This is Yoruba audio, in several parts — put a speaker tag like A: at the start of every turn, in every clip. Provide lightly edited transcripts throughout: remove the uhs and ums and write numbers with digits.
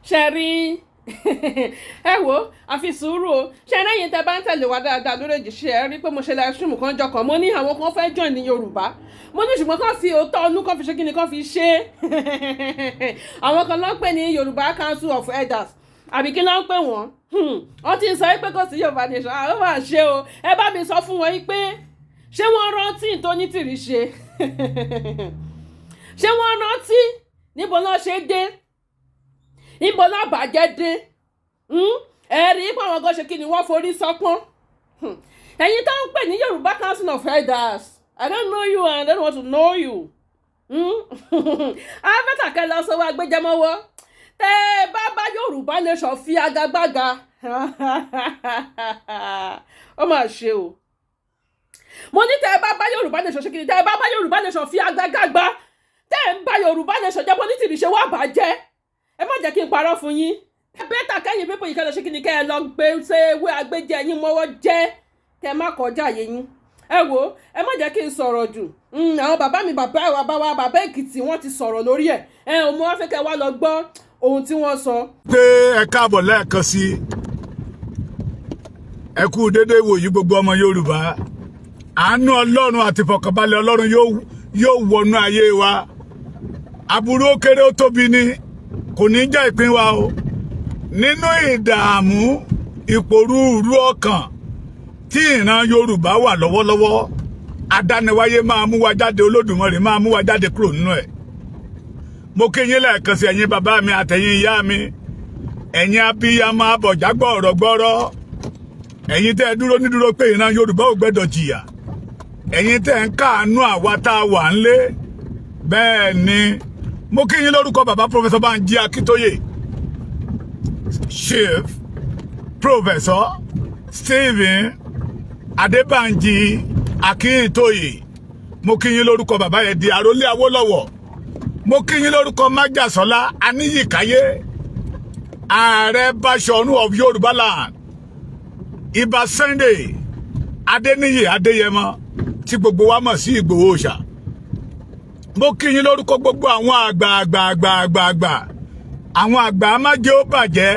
A: Sherry. Ẹ wò àfi sùúrù o ṣe lẹ́yìn tẹ́ bá ń tẹ̀lé wa dáadáa lórí èjìṣẹ́ ẹ rí pé mo ṣe live stream kan jọ kan mo ní àwọn kan fẹ́ join ní Yorùbá mo ní ṣùgbọ́n kàn fi òótọ́ ọnú kan fi ṣe kí ni kan fi ṣe àwọn kan ló ń pè ní Yorùbá Council of Elders àbí kí ló ń pè wọ́n wọ́n ti ń sọ pé kò sí Yorùbá nation àwọn máa ṣe o ẹ bá mi sọ fún wọn pé ṣé wọ́n rántí tó ní tìrì ṣe ṣé wọ́n rántí níbo náà ṣe dé níbo náà bàjẹ́ dé ẹ̀rí pé àwọn gan ṣe kí ni wọ́n forí sọ́pọ́n ẹ̀yin tó ń pè ní Yorùbá Council of Elders I don't know you and I don't want to know you afẹ́tàkẹ́ lọ sọ wá gbẹ́jẹ́mọ́wọ́ tẹ́ ẹ bá Yorùbá nation fi agagbága ó mà ṣe o mo ní tẹ́ ẹ bá Yorùbá nation ṣe kí ni tẹ́ ẹ bá Yorùbá nation fi agagbága tẹ́ ẹ ń bá Yorùbá nation jẹ́ pọ́lítìrì ṣe wá bàjẹ́ ẹ má jẹ́ kí n parọ́ fún yín bẹ́tà kẹ́yìn pípọ̀ yìí kẹ́lọ́ ṣe kí ni kẹ́ ẹ lọ gbé ṣé ewé agbẹ́jẹ́ yín mọ́wọ́ jẹ́ kẹ́ ẹ má kọjá àyè yín ẹ wò ẹ má jẹ́ kí n sọ̀rọ̀ jù àwọn bàbá mi bàbá Èkìtì wọ́n ti sọ̀rọ̀ lórí ẹ̀ mo wá fẹ́ kẹ́ wá lọ gbọ́ ohun tí wọ́n sọ.
B: pé ẹ káàbọ̀ lẹ́ẹ̀kan sí ẹ kú déédéé wòyí gbogbo ọmọ Yorùbá àánú Ọlọ́run àti ìfọ̀kànbalẹ̀ Ọlọ́run yóò wọnú ayé wa aburú ó kéré ó tóbi ni kò ní jẹ́ ìpín wa o nínú ìdààmú ìpòrúurú ọkàn tí ìran Yorùbá wà lọ́wọ́lọ́wọ́ adániwáyé máa mú wa jáde Olódùmarè máa mú wa jáde kúrò nínú ẹ̀ mo kí yín lẹ́ẹ̀kan sí ẹ̀yin bàbá mi àtẹ̀yin ìyá mi ẹ̀yin abiyamọ abọ̀já gbọ̀rọ̀gbọ̀rọ̀ ẹ̀yin tẹ́ ẹ dúró nídúró pé ìran Yorùbá ò gbẹ́dọ̀ jìyà ẹ̀yin tẹ́ ẹ ń káàánú àwa tá a wà ńlé bẹ́ẹ̀ ni mo kí yín lórúkọ bàbá Professor Banji Akíntóyè Chief Professor Stephen Adébánjí Akíntóyè mo kí yín lórúkọ bàbá yẹn di àrólé Awólọ́wọ̀ mo kí yín lórúkọ Májàsọ́lá Aníyìkáyé ààrẹ Báṣọ̀run of Yorùbáland Ìbà Sunday Adéníyì Adéyẹmọ tí gbogbo wa mọ̀ sí Ìgbòho Òòṣà mo kí yín lórúkọ gbogbo àwọn àgbà àwọn àgbà amájẹ́ ó bàjẹ́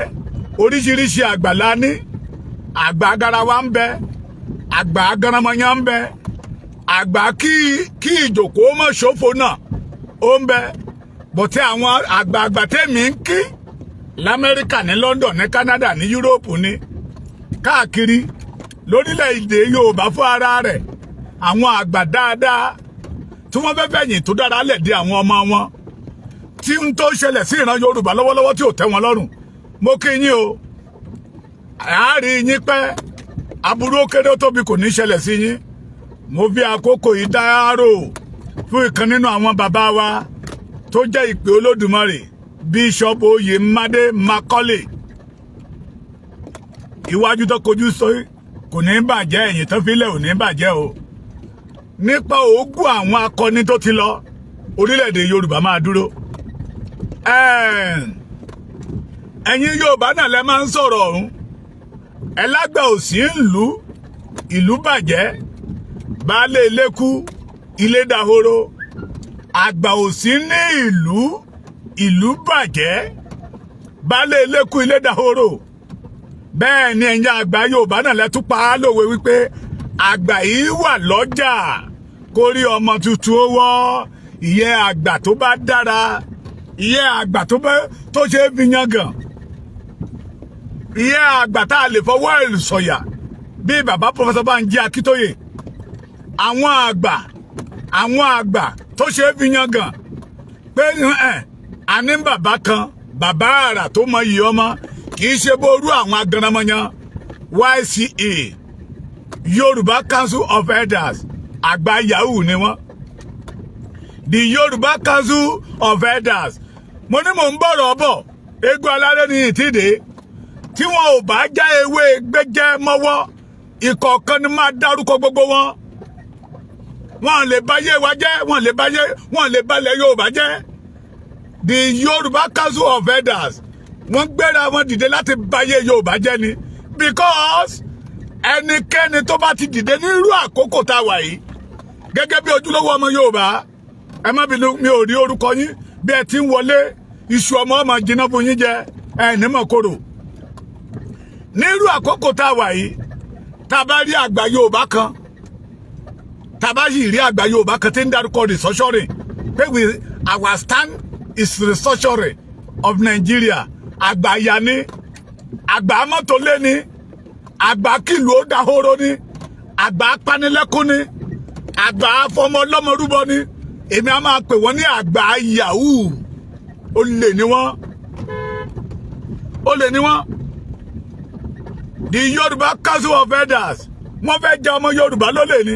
B: oríṣiríṣi àgbà lání àgbà agarawa ń bẹ àgbà agaramọyán ń bẹ àgbà kí ìjòkó mọ̀ ṣòfò náà ó ń bẹ bọ̀tẹ́ àwọn àgbààgbà tẹ́mi ń kí l'Amẹ́ríkà ní London ní Canada ní Europe ní káàkiri lórílẹ̀‐èdè Yorùbá fún ara rẹ̀ àwọn àgbà dáadáa tí wọ́n fẹ́ fẹ̀yìn tó dára lẹ̀ dé àwọn ọmọ wọn tí ń tó ṣẹlẹ̀ sí ìran Yorùbá lọ́wọ́lọ́wọ́ tí ò tẹ́ wọn lọ́rùn mo kí yín o àárín yín pẹ́ aburú ó kéré ó tóbi kò ní ṣẹlẹ̀ sí yín mo fi àkókò yìí dárò fún ìkan nínú àwọn bàbá wa tó jẹ́ ìpè Olódùmarè Bishop Oyèmádé Macaulay iwájú tó kojú sọ kò ní bàjẹ́ ẹ̀yìn tó filẹ̀ ò ní bàjẹ́ o nípa òógùn àwọn akọni tó ti lọ orílẹ̀-èdè Yorùbá máa dúró ẹ̀yin Yorùbá náà lẹ máa ń sọ̀rọ̀ ọ̀hún ẹlágbà òsì ìlú bàjẹ́ baálé ilé kú ilé dahoro àgbà òsì ní ìlú bàjẹ́ baálé ilé kú ilé dahoro bẹ́ẹ̀ ni ẹ̀yin àgbà Yorùbá náà lẹ tún pa á lòwe wípé àgbà yìí wà lọ́jà kórí ọmọ tuntun ó wọ́ ìyẹn àgbà tó bá dára ìyẹn àgbà tó ṣe é fi yangàn ìyẹn àgbà tá a lè fọwọ́ ẹ̀ sọ̀yà bíi bàbá Professor Banji Akíntóyè àwọn àgbà tó ṣe é fi yangàn pé àní bàbá kan bàbá àrà tó mọ iyì ọmọ kì í ṣe bórú àwọn agaramọyan YCA Yorùbá Council of Elders àgbà yahoo ni wọ́n the Yorùbá Council of Elders mo ní mò ń bọ̀rọ̀ bọ̀ eégún aláré ní ìtìdé tí wọn ò bá já ewé gbẹ́jẹ́ mọ́wọ́ ìkọ̀ọ̀kan ni máa dárúkọ gbogbo wọn lè báyé wa jẹ́ wọn lè balẹ̀ Yorùbá jẹ́ the Yorùbá Council of Elders wọ́n gbéra wọn dìde láti báyé Yorùbá jẹ́ ni because ẹnikẹ́ni tó bá ti dìde nírú àkókò tá a wà yìí gẹ́gẹ́ bí ojúlówó ọmọ Yorùbá ẹ má bínú mi ò rí orúkọ yín bí ẹ ti ń wọlé iṣu ọmọ jiná fún yín jẹ ẹni mọ̀ kóró nírú àkókò tá a wà yìí tá a bá rí àgbà Yorùbá kan tá a bá yìí rí àgbà Yorùbá kan tí ń dárúkọ restructuring pé our stand is restructuring of Nigeria àgbà ya ni àgbà mọ́tò lé ni àgbà kìlú ó dahoro ni àgbà apanilẹ́kún ni àgbà afọmọ ọlọ́mọ rúbọ ni èmi á máa pè wọ́n ní àgbà yahoo olè ni wọ́n olè ni wọ́n. The Yoruba Council of Elders wọ́n fẹ́ jẹ ọmọ Yorùbá lólè ni.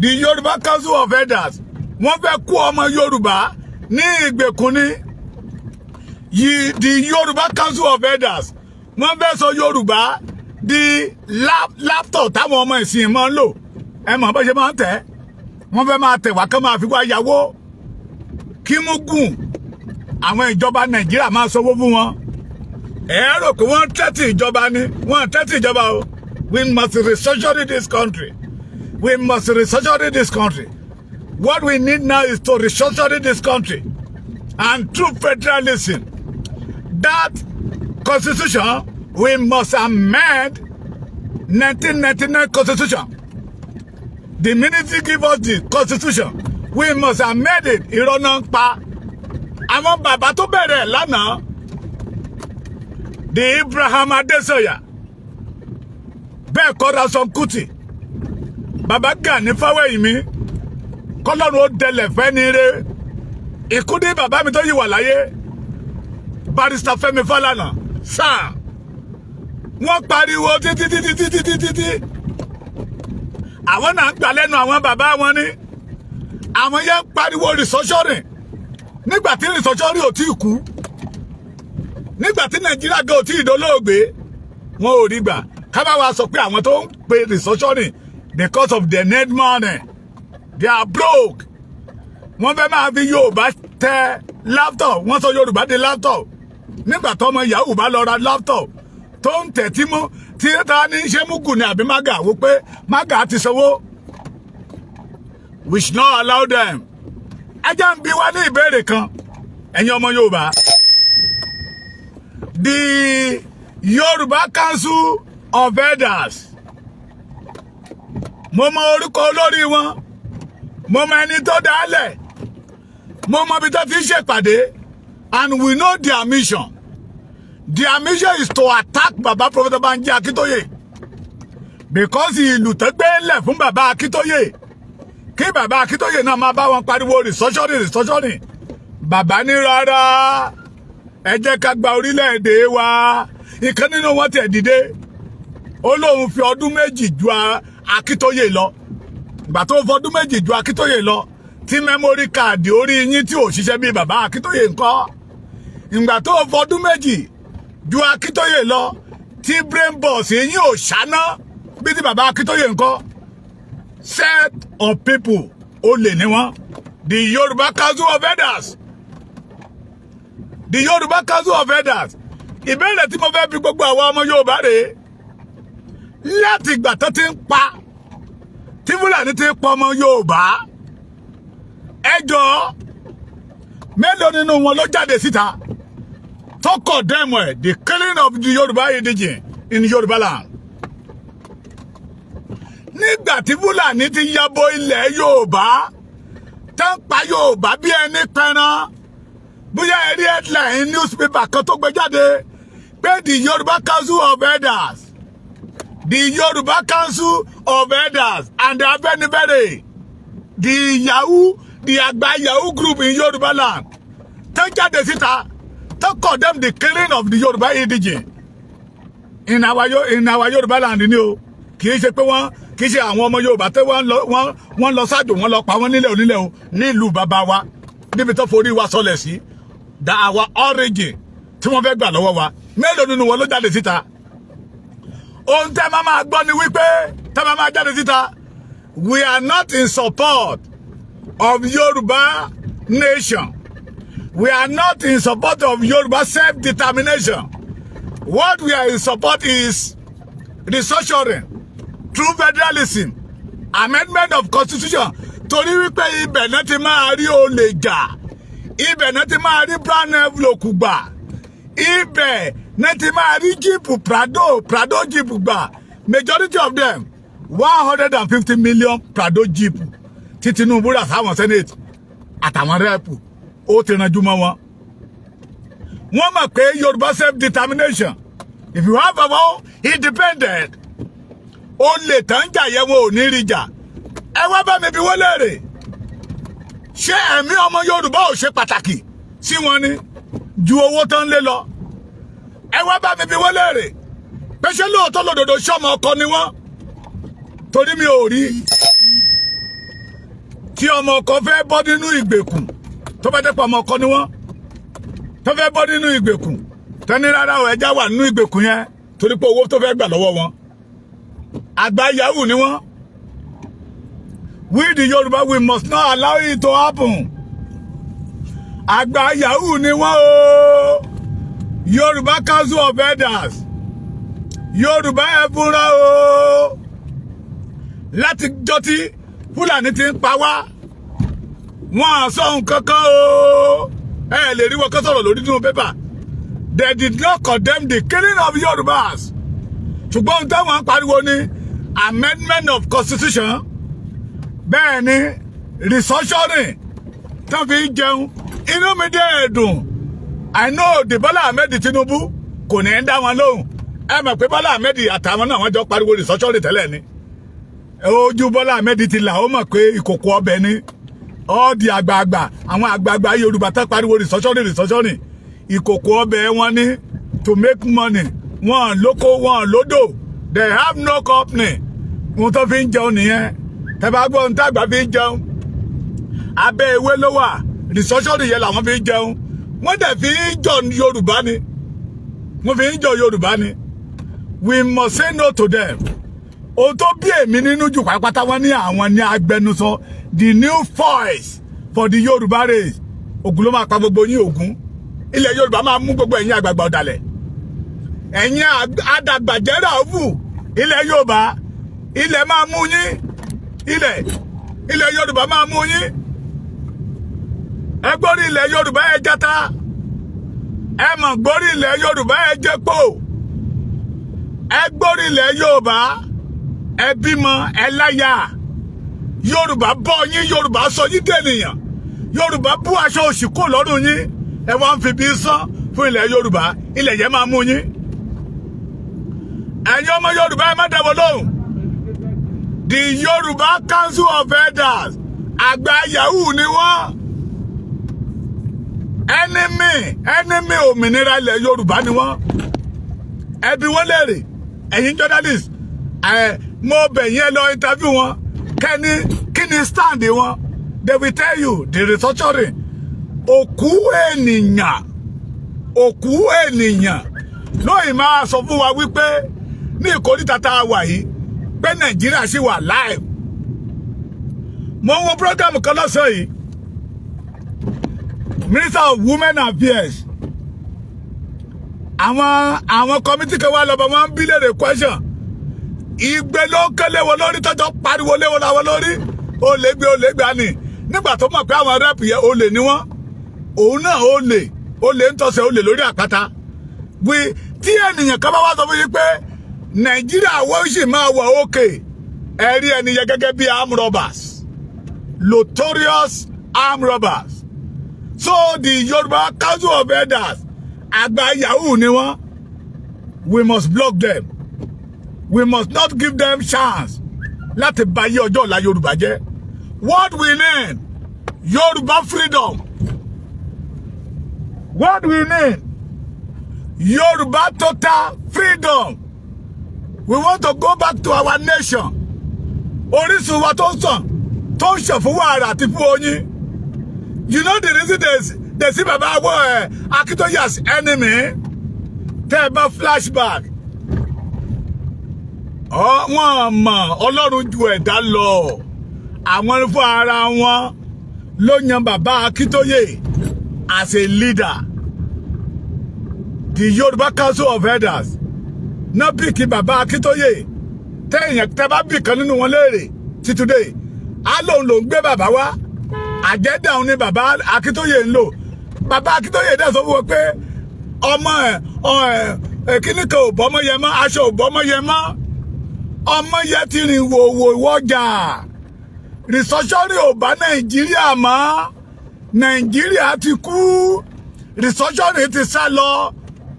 B: The Yoruba Council of Elders wọ́n fẹ́ kó ọmọ Yorùbá ní ìgbèkùn ni. The Yoruba Council of Elders wọ́n fẹ́ sọ Yorùbá di laptop táwọn ọmọ ìsìn máa ń lò ẹ mọ̀ bó ṣe máa ń tẹ̀ wọ́n fẹ́ máa tẹ̀ wá kán máa fi wá yàwó kí mú gùn àwọn ìjọba Nàìjíríà máa sanwó fún wọn. Ẹ rò pé wọ́n tẹ́tí ìjọba ni wọ́n tẹ́tí ìjọba o. We must restructure this country. We must restructure this country. What we need now is to restructure this country. And through federalism, that constitution, we must amend 1999 constitution. The minute you give us the constitution, we must amend it. Ìrọ̀nà pa. Àwọn bàbá tó bẹ̀rẹ̀ lánàá. The Abraham Adesoya, bẹ́ẹ̀ kọ́ra Ransome Kuti, Baba Gani Fáwẹ́hìnmí, kọ́lọ́run ó dẹlẹ̀ fẹ́ ní ire, ìkúdí bàbá mi tó yìí wà láyé, Barrister Fẹ́mi Fálànà, sáà, wọ́n pariwo títí. Àwọn náà ń gbà lẹ́nu àwọn bàbá wọn ní, àwọn yẹn ń pariwo restructuring, nígbà tí restructuring ò tí ì kú. Nígbàtí Nàìjíríà gò tí ìdólóògbé wọn ò rí gbà ká bá wa sọ pé àwọn tó ń pe restructuring because of their net money they are broke wọ́n fẹ́ máa fi Yorùbá tẹ laptop wọ́n sọ Yorùbá di laptop nígbà tó ọmọ Yahoo bá lọ ra laptop tó ń tẹ̀ tí mú tí ta ní ṣe Mugu ní àbí Maga wò pé Maga ti sanwó we should not allow them. ẹ jẹ́ ń bi wá ní ìbéèrè kan ẹ̀yin ọmọ Yorùbá. The Yoruba Council of Elders. Mo mọ orúkọ olórí wọn. Mo mọ ẹni tó dálẹ̀. Mo mọ bí tó ti ń ṣèpàdé. And we know their mission. Their mission is to attack Baba Prophet Banji Akintoye. Because ìlú tó gbé lẹ̀ fún Baba Akintoye. Kí Baba Akintoye náà máa bá wọn pariwo restructuring. Baba ní rárá. Ẹ jẹ́ ká gba orílẹ̀-èdè wa. Ìkan nínú wọn tẹ̀ dìde. Ó lóun fi ọdún méjì ju Akintoye lọ. Ìgbà tó fọdún méjì ju Akintoye lọ. Tí memory card orí yín tí ò ṣiṣẹ́ bí Baba Akintoye ńkọ́. Ìgbà tó fọdún méjì ju Akintoye lọ. Tí brain box yín ò ṣáná bí ti Baba Akintoye ńkọ́. Set of people olè ni wọ́n. The Yoruba Council of Elders. The Yoruba Council of Elders. Ìbéèrè tí mo fẹ́ bi gbogbo àwọn ọmọ Yorùbá rèé. Láti ìgbà tó ti ń pa tí Fúlàní ti ń pa ọmọ Yorùbá. Ẹ jọ̀ọ́ mélòó nínú wọn ló jáde síta tó condemn the killing of the Yoruba indigene in Yoruba land. Nígbà tí Fúlàní ti yabo ilẹ̀ Yorùbá tó ń pa Yorùbá bí ẹni pẹran. Bóyá ẹ rí headline newspaper kan tó gbé jáde pé the Yoruba Council of Elders, the Yoruba Council of Elders and the Afenifere, the àgbà Yahoo group in Yoruba land, tó jáde síta tó condemn the killing of the Yoruba indigene in our Yoruba land ni o. Kì í ṣe pé kì í ṣe àwọn ọmọ Yorùbá tó wọ́n lọ sájò wọ́n lọ pa wọ́n nílẹ̀ onílẹ̀ o nílùú bàbá wa níbi tó forí wa sọlẹ̀ sí. That our origin tí wọ́n fẹ́ gbà lọ́wọ́ wa mélòó nínú wọn ló jáde síta. Ohun tẹ́ máa gbọ́ ni wípé tẹ́ máa jáde síta. We are not in support of Yoruba nation. We are not in support of Yoruba self-determination. What we are in support is restructuring through federalism, amendment of constitution. Torí wípé ibẹ̀ náà ti máa rí olè jà. Ibẹ̀ náà ti máa rí brown envelope gbà. ibẹ̀ ní ti máa rí jíìpù Prado jíìpù gbà majority of them 150 million Prado jíìpù tí Tinubu rà sáwọn senate àtàwọn rẹ́pù ó ti ranjú mọ́ wọn. Wọ́n mọ̀ pé Yorùbá self-determination if you have our independent ó lè tán jà yẹ wọn ò ní rí jà. Ẹ wá bá mi bí wọ́n léèrè ṣé ẹ̀mí ọmọ Yorùbá ò ṣe pàtàkì sí wọn ni ju owó tán lé lọ. Ẹ wá bá mi bí wọ́n léèrè pé ṣé lóòótọ́ lòdòdó ṣọmọ ọkọ ni wọ́n torí mi ò rí tí ọmọ ọkọ fẹ́ bọ́ nínú ìgbèkùn tó bá dẹ́pọ̀ ọmọ ọkọ ni wọ́n tó fẹ́ bọ́ nínú ìgbèkùn tẹ́ni rárá ọ̀ ẹja wà nínú ìgbèkùn yẹn torí pé owó tó fẹ́ gbà lọ́wọ́ wọn. Àgbà yahoo ni wọ́n. We the Yoruba we must not allow it to happen. Àgbà yahoo ni wọ́n o. Yoruba Council of Elders. Yoruba ẹ fúnra o. Láti jọ́ tí Fúlàní ti ń pa wá. Wọ́n á sọ nǹkan kan o. Ẹ lè rí wọn kán sọ̀rọ̀ lórí nínú pépà. They did not condemn the killing of Yorubas. Ṣùgbọ́n táwọn pariwo ní amendment of constitution. Bẹ́ẹ̀ ni restructuring tán fi jẹun. Inú mi dé dùn. I know the Bọ́lá Ahmed Tinubu kò ní dá wọn lóhùn. Ẹ mọ̀ pé Bọ́lá Ahmed àtàwọn náà wọ́n jọ pariwo restructuring tẹ́lẹ̀ ni. Ojú Bọ́lá Ahmed ti là ó mọ̀ pé ìkòkò ọbẹ̀ ni. All the àgbààgbà àwọn àgbààgbà Yorùbá tán pariwo restructuring. Ìkòkò ọbẹ̀ wọn ní to make money. Wọ́n lóko wọ́n lódò. They have no company. Wọ́n tó fi ń jẹun nìyẹn. Tẹ́bá gbọ́ ń tàgbà fi ń jẹun. Abẹ́ ewé ló wà. Restructuring yẹn làwọn fi ń jẹun. Wọ́n dẹ̀ fi ń jọ Yorùbá ni. Wọ́n fi ń jọ Yorùbá ni. We must say no to them. Ohun tó bí èmi nínú jù pátápátá wọn ní àwọn ní agbẹnusọ the new voice for the Yorùbá race. Ògún ló máa pa gbogbo yín Ògún. Ilẹ̀ Yorùbá máa mú gbogbo ẹ̀yin àgbààgbà ọ̀dàlẹ̀. Ẹ̀yin adàgbàjẹ́rà òfù ilẹ̀ Yorùbá ilẹ̀ máa mú yín. Ilẹ̀ Yorùbá máa mú yín. Ẹ gbórí ilẹ̀ Yorùbá ẹ jata. Ẹ mọ̀ gbórí ilẹ̀ Yorùbá ẹ jẹ́pò. Ẹ gbórí ilẹ̀ Yorùbá ẹ bímọ ẹ láyà. Yorùbá bọ́ yín, Yorùbá sọ yín dènìyàn. Yorùbá bú aṣọ òṣì kò lọ́rùn yín. Ẹ wá ń fi bí sán fún ilẹ̀ Yorùbá. Ilẹ̀ yẹn máa mú yín. Ẹ̀yin ọmọ Yorùbá ẹ má dáwọ́ lóhùn. The Yoruba Council of Elders àgbà yahoo ni wọ́n. Enemy òmìnira ilẹ̀ Yorùbá ni wọ́n. Ẹ bi wọ́n léèrè ẹ̀yin journalist mo bẹ̀ yín lọ interview wọn kí ni stand wọn. They will tell you the restructuring. Òkú ènìyàn lóyìn máa sọ fún wa wípé ní ìkórìtà tá a wà yìí pé Nàìjíríà sì wà live. Mo ń wo program kan lọ́sọ̀ yìí Minister of Women Affairs àwọn committee kan wá lọ́bọ̀ wọ́n ń bí léèrè question. Ìgbé ló ń kélé wọn lórí tọ́jọ́ pariwo lé wọn láwọn lórí ó lè gbé àní nígbà tó mọ̀ pé àwọn rep yẹn ó lè ní wọ́n òun náà ó lè ń tọ́sẹ̀ ó lè lórí àpáta. Tí ènìyàn kan bá wá sọ fún yín pé Nàìjíríà wọ́n sì máa wà òkè ẹ rí ẹni yẹn gẹ́gẹ́ bí armed robbers, notorious armed robbers. So the Yoruba Council of Elders àgbà yahoo ni wọ́n. We must block them. We must not give them chance láti bayé ọjọ́ ọ̀la Yorùbá jẹ́. What we need Yoruba freedom. What we need Yoruba total freedom. We want to go back to our nation. Orísun wa tó ń sàn tó ń ṣàn fún wàrà àti fún oyin. You know the reason they see Baba Akintoye as enemy? Tẹ́ ẹ bá flashback. Wọ́n mọ̀ Ọlọ́run ju ẹ̀dá lọ. Àwọn fún ara wọn ló yan Baba Akintoye as a leader. The Yoruba Council of Elders náà bí kí Baba Akintoye tẹ́ bá bí kan nínú wọn léèrè sí today á lóun ló ń gbé bàbá wá àjẹ́dà òun ni Baba Akintoye ń lò. Baba Akintoye dẹ̀ sọ fún wọn pé ọmọ ẹ̀ kíní kan ò bọ́mọ yẹ mọ́ aṣọ ò bọ́mọ yẹ mọ́ ọmọ yẹ ti rìn wòwò ìwọ́jà rìsọ́ṣọ́rì ò bá Nàìjíríà mọ́ Nàìjíríà ti kú rìsọ́ṣọ́rì ti sá lọ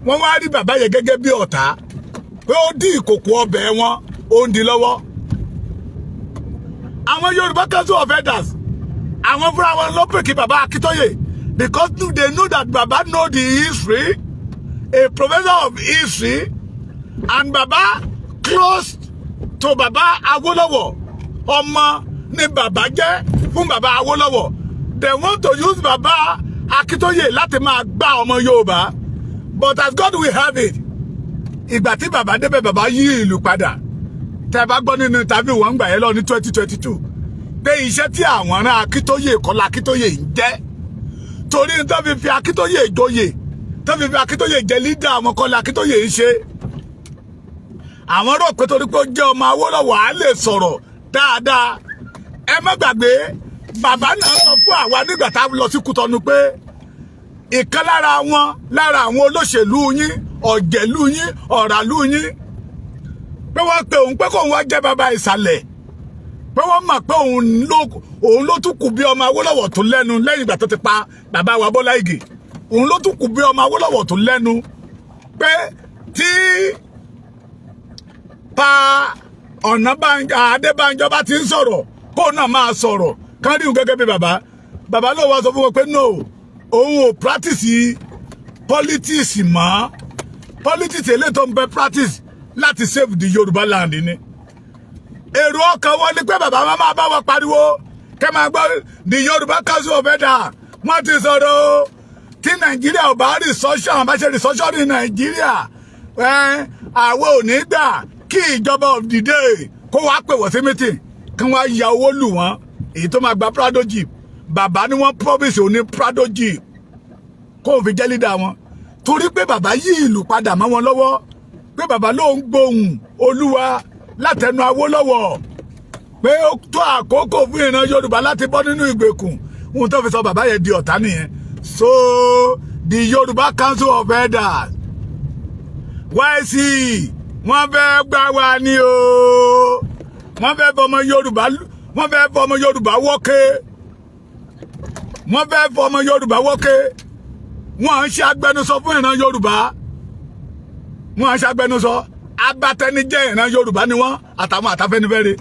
B: wọ́n wá rí bàbá yẹn gẹ́gẹ́ bí ọ̀tá pé ó dín ìkòkò ọbẹ̀ wọn ó ń di lọ́wọ́ àwọn Yorùbá Council of Elders àwọn fúnra wọn ló pè kí bàbá Akíntóyè because they know that baba know the history a professor of history and baba close to baba Awólọ́wọ̀ ọmọ ni bàbá jẹ́ fún bàbá Awólọ́wọ̀ they want to use bàbá Akíntóyè láti máa gbá ọmọ Yorùbá but as God will have it ìgbà tí bàbá débẹ̀ bàbá yí ìlú padà tẹ́ bá gbọ́ nínú interview wọn gbà yẹn lọ ní 2022 pé iṣẹ́ tí àwọn ará Akíntóyè kọ́lá Akíntóyè ń jẹ́ torí tó fi Akíntóyè joyè tó fi Akíntóyè jẹ́ leader àwọn kọ́lá Akíntóyè ń ṣe àwọn rò pé torí pé ó jẹ́ ọmọ Awólọ́wọ̀ á lè sọ̀rọ̀ dáadáa ẹ má gbàgbé bàbá náà sọ fún àwa nígbà tá a lọ sí Kútọ́nù pé ìkan lára àwọn olóṣèlú yín ọ̀jẹ̀lú yín ọ̀ràlú yín pé wọ́n pe òun pé kóun wá jẹ́ bàbá ìsàlẹ̀ pé wọ́n mọ̀ pé òun ló tún kù bí ọmọ Awólọ́wọ̀ tó lẹ́nu lẹ́yìn ìgbà tó ti pa bàbá wa Bọ́lá Ìgè òun ló tún kù bí ọmọ Awólọ́wọ̀ tó lẹ́nu pé tí pa Adébánjọ bá ti ń sọ̀rọ̀ kó náà máa sọ̀rọ̀ káríhùn gẹ́gẹ́ bí bàbá ló wá sọ fún wọn pé no òun ò practice politics mọ́ politics eléyìí tó ń bẹ practice láti save the Yorùbá land ni èrò ọkàn wọn ni pé bàbá máa bá wọn pariwo kẹ́ máa gbọ́ the Yorùbá Council of Elders wọ́n ti sọ̀rọ̀ tí Nàìjíríà ò bá rìsọ́ṣọ́ àwọn bá ṣe rìsọ́ṣọ́ ní Nàìjíríà àwọn ò ní gbà kí ìjọba of the day kó wá pè wọ́n sí meeting kí wọ́n ya owó lù wọ́n èyí tó máa gba Prado Jeep bàbá ni wọ́n promise òní Prado Jeep kó fi jẹ́ leader wọn torí pé bàbá yí ìlú padà mọ́ wọn lọ́wọ́ pé bàbá ló ń gbóhùn Olúwa látẹnu Awólọ́wọ̀ pé ó tó àkókò fún ìran Yorùbá láti bọ́ nínú ìgbèkùn ohun tó fi sọ bàbá yẹn di ọ̀tá nìyẹn so the Yorùbá Council of Elders YC wọ́n fẹ́ gbá wa ni o wọ́n fẹ́ fọmọ Yorùbá wọ́kẹ́ wọ́n fẹ́ fọmọ Yorùbá wọ́kẹ́ wọ́n ń ṣe agbẹnusọ fún ìran Yorùbá wọ́n ń ṣe agbẹnusọ abatẹnijẹ́ ìran Yorùbá ni wọ́n àtàwọn àtàfẹ́nifẹ́re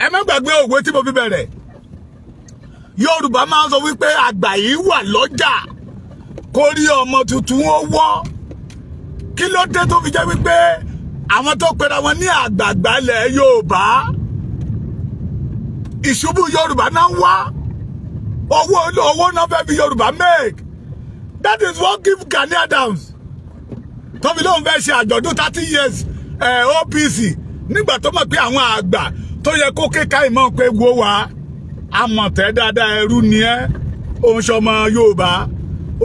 B: ẹ má gbàgbé òwe tí mo fi bẹ̀rẹ̀ Yorùbá máa ń sọ wípé àgbà yìí wà lọ́jà kó rí ọmọ tuntun ó wọ́ kí ló dé tó fi jẹ́ wípé àwọn tó pera wọn ní àgbààgbà ilẹ̀ Yorùbá ìṣubú Yorùbá náà wá owó náà fẹ́ fi Yorùbá make that is what give Gani Adams tó fi lóun fẹ́ ṣe àjọ̀dún 30 years OPC nígbà tó mọ̀ pé àwọn àgbà tó yẹ kó kéka ìmọ̀ pé wo wá àmọ̀tẹ́ dáadáa ẹrú ni ẹ́ òun ṣọmọ Yorùbá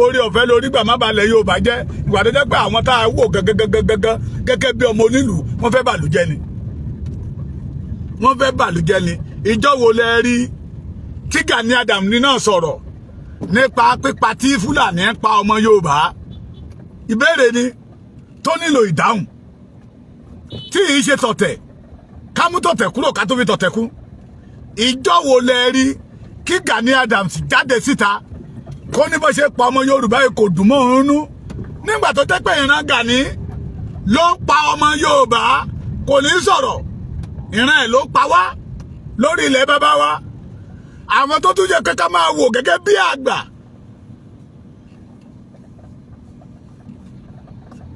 B: orí ọ̀fẹ́ lórí gbà má balẹ̀ Yorùbá jẹ́ ìgbà tó jẹ́ pé àwọn tá a wò gẹ́gẹ́ bí ọmọ onílùú wọ́n fẹ́ bàlújẹ́ ni ìjọ wo lẹ rí tí Gani Adams ní náà sọ̀rọ̀ nípa pípa tí Fúlàní ń pa ọmọ Yorùbá ìbéèrè ni tó nílò ìdáhùn tí ì ṣe tọ̀tẹ̀ ká mú tọ̀tẹ̀ kúrò ká tó fi tọ̀tẹ̀ kú ìjọ wo lẹ rí kí Gani Adams jáde síta kó ní bó ṣe pa ọmọ Yorùbá kò dùn mọ́ òun nú nígbà tó jẹ́ pé ìran Gani ló ń pa ọmọ Yorùbá kò ní sọ̀rọ̀ ìran ẹ̀ ló pa wá lórí ilẹ̀ bàbá wa àwọn tó tún yẹ kẹta máa wò gẹ́gẹ́ bí àgbà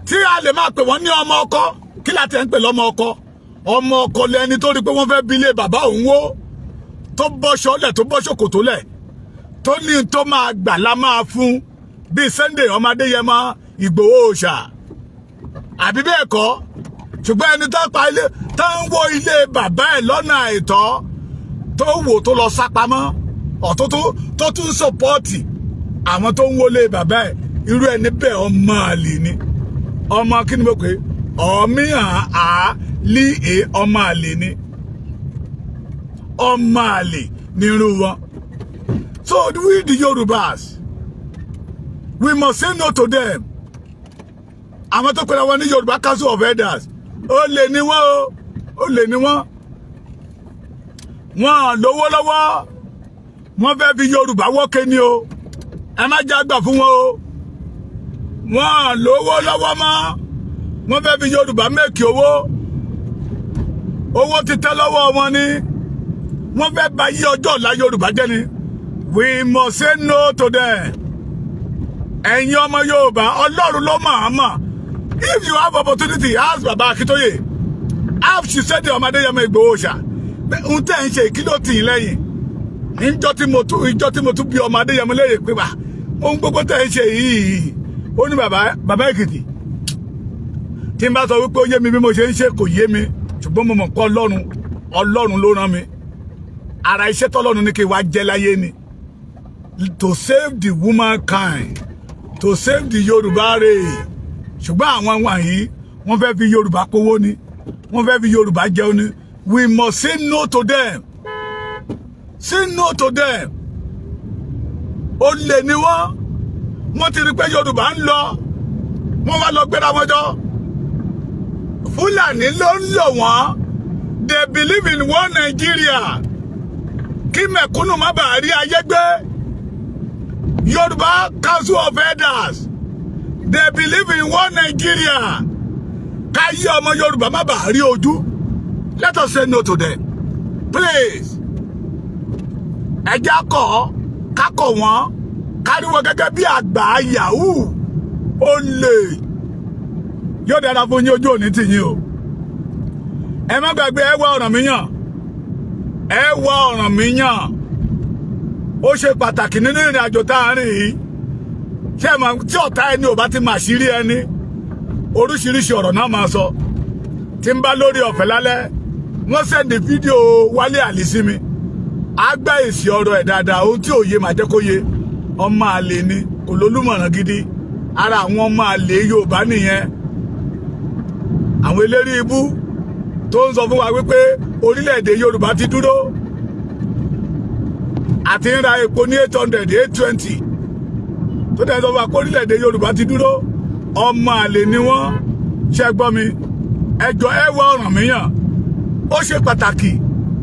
B: tí a lè máa pè wọ́n ní ọmọ ọkọ kí láti ẹ̀ ń pè lọ́mọ ọkọ lẹni tó rí pé wọ́n fẹ́ bí ilé bàbá òun wó tó bọ́ṣọ lẹ̀ tó bọ́ṣọ kòtó lẹ̀ tó ní tó máa gbà la máa fún bíi Sunday ọmọ Adéyẹmọ Ìgbòho Òòṣà àbí bẹ́ẹ̀ kọ́ ṣùgbọ́n ẹni tó pa ilé tó ń wó ilé bàbá ẹ̀ lọ́nà àìtọ́ tó wò tó lọ sápamọ́ ọ̀tọ́ tó tún sọpọ́ọ̀tì àwọn tó ń wọlé bàbá ẹ̀ irú ẹni bẹ́ẹ̀ ọmọ àlè ni ọmọ kí ni mo pè ọmíhàn á lí è ọmọ àlè ni ọmọ àlè ní irú wọn. So we the Yorùbás we must say no to them àwọn tó pera wọn ní Yorùbá Council of Elders ó lè ní wọ́n o ó lè ní wọ́n lówó lọ́wọ́ wọ́n fẹ́ fi Yorùbá wọ́kẹ́ ni o ẹ má jágbà fún wọn o wọ́n lówó lọ́wọ́ mọ́ wọ́n fẹ́ fi Yorùbá mẹ́kì owó ti tẹ́ lọ́wọ́ wọn ni wọ́n fẹ́ bà yí ọjọ́ ọ̀la Yorùbá jẹ́ ni we must say no to them ẹ̀yin ọmọ Yorùbá Ọlọ́run ló máa mọ̀ if you have opportunity ask Baba Akintoye ask she said ọmọ Adéyẹmọ Ìgbòho ṣá ń tẹ́ ń ṣe kí ló tì í lẹ́yìn ìjọ tí mo tún bí ọmọ Adéyẹmọ lẹ́yìn pé bá ohun gbogbo tẹ́ ń ṣe yìí ó ní bàbá Èkìtì tí n bá sọ wípé ó yé mi bí mo ṣe ń ṣe kò yé mi ṣùgbọ́n mo mọ̀ pé Ọlọ́run ló rán mi ara iṣẹ́ tọ́lọ́run ní kí wá jẹ́ láyé ni to save the womankind to save the Yorùbá race ṣùgbọ́n àwọn wọ̀nyí wọ́n fẹ́ fi Yorùbá kówó ni wọ́n fẹ́ fi Yorùbá jẹun ni we must say no to them say no to them ó lè ní wọ́n ti rí pé Yorùbá ń lọ wọ́n wá lọ gbéra wọn jọ Fúlàní ló ń lò wọ́n they believe in one Nigeria kí mẹ̀kúnnù má bàa rí ayé gbé Yorùbá Council of Elders they believe in one Nigeria káyé ọmọ Yorùbá má bàa rí ojú let us say no to them please ẹjá kákọ̀ wọ́n káríwọ́ gẹ́gẹ́ bí àgbà yahoo ó lè yóò dára fún yín ojú òní tì yín o ẹ má gbàgbé ẹ wá Ọ̀rànmíyàn ó ṣe pàtàkì nínú ìrìn àjò tá a rìn yìí ṣé ẹ máa tí ọ̀tá ẹni ò bá ti máa ṣírí ẹni oríṣiríṣi ọ̀rọ̀ náà máa sọ tí ń bá lórí ọ̀fẹ́ lálẹ́ wọ́n sẹ́ndì fídíò Wálé Àlì sí mi á gbá èsì ọ̀rọ̀ ẹ̀ dáadáa ohun tí òye máa jẹ́ kó yé ọmọ àlè ni kò lólùmọ̀ràn gidi ara àwọn ọmọ àlè Yorùbá nìyẹn àwọn eléré ibú tó ń sọ fún wa wípé orílẹ̀-èdè Yorùbá ti dúró àti ń ra epo ní 800 820 tó dẹ̀ sọ fún wa pé orílẹ̀-èdè Yorùbá ti dúró ọmọ àlè ni wọ́n ṣe gbọ́ mi ẹjọ́ ẹ wá Ọ̀rànmíyàn ó ṣe pàtàkì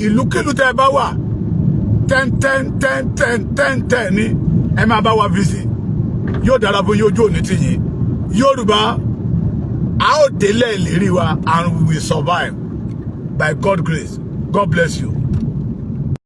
B: ìlúkílù tẹ́ ẹ bá wà 10 ní ẹ máa bá wa fi sí yóò dára fún yóò jó òní ti yín Yorùbá a ó délẹ̀ ìlérí wa and we will survive by God's grace. God bless you.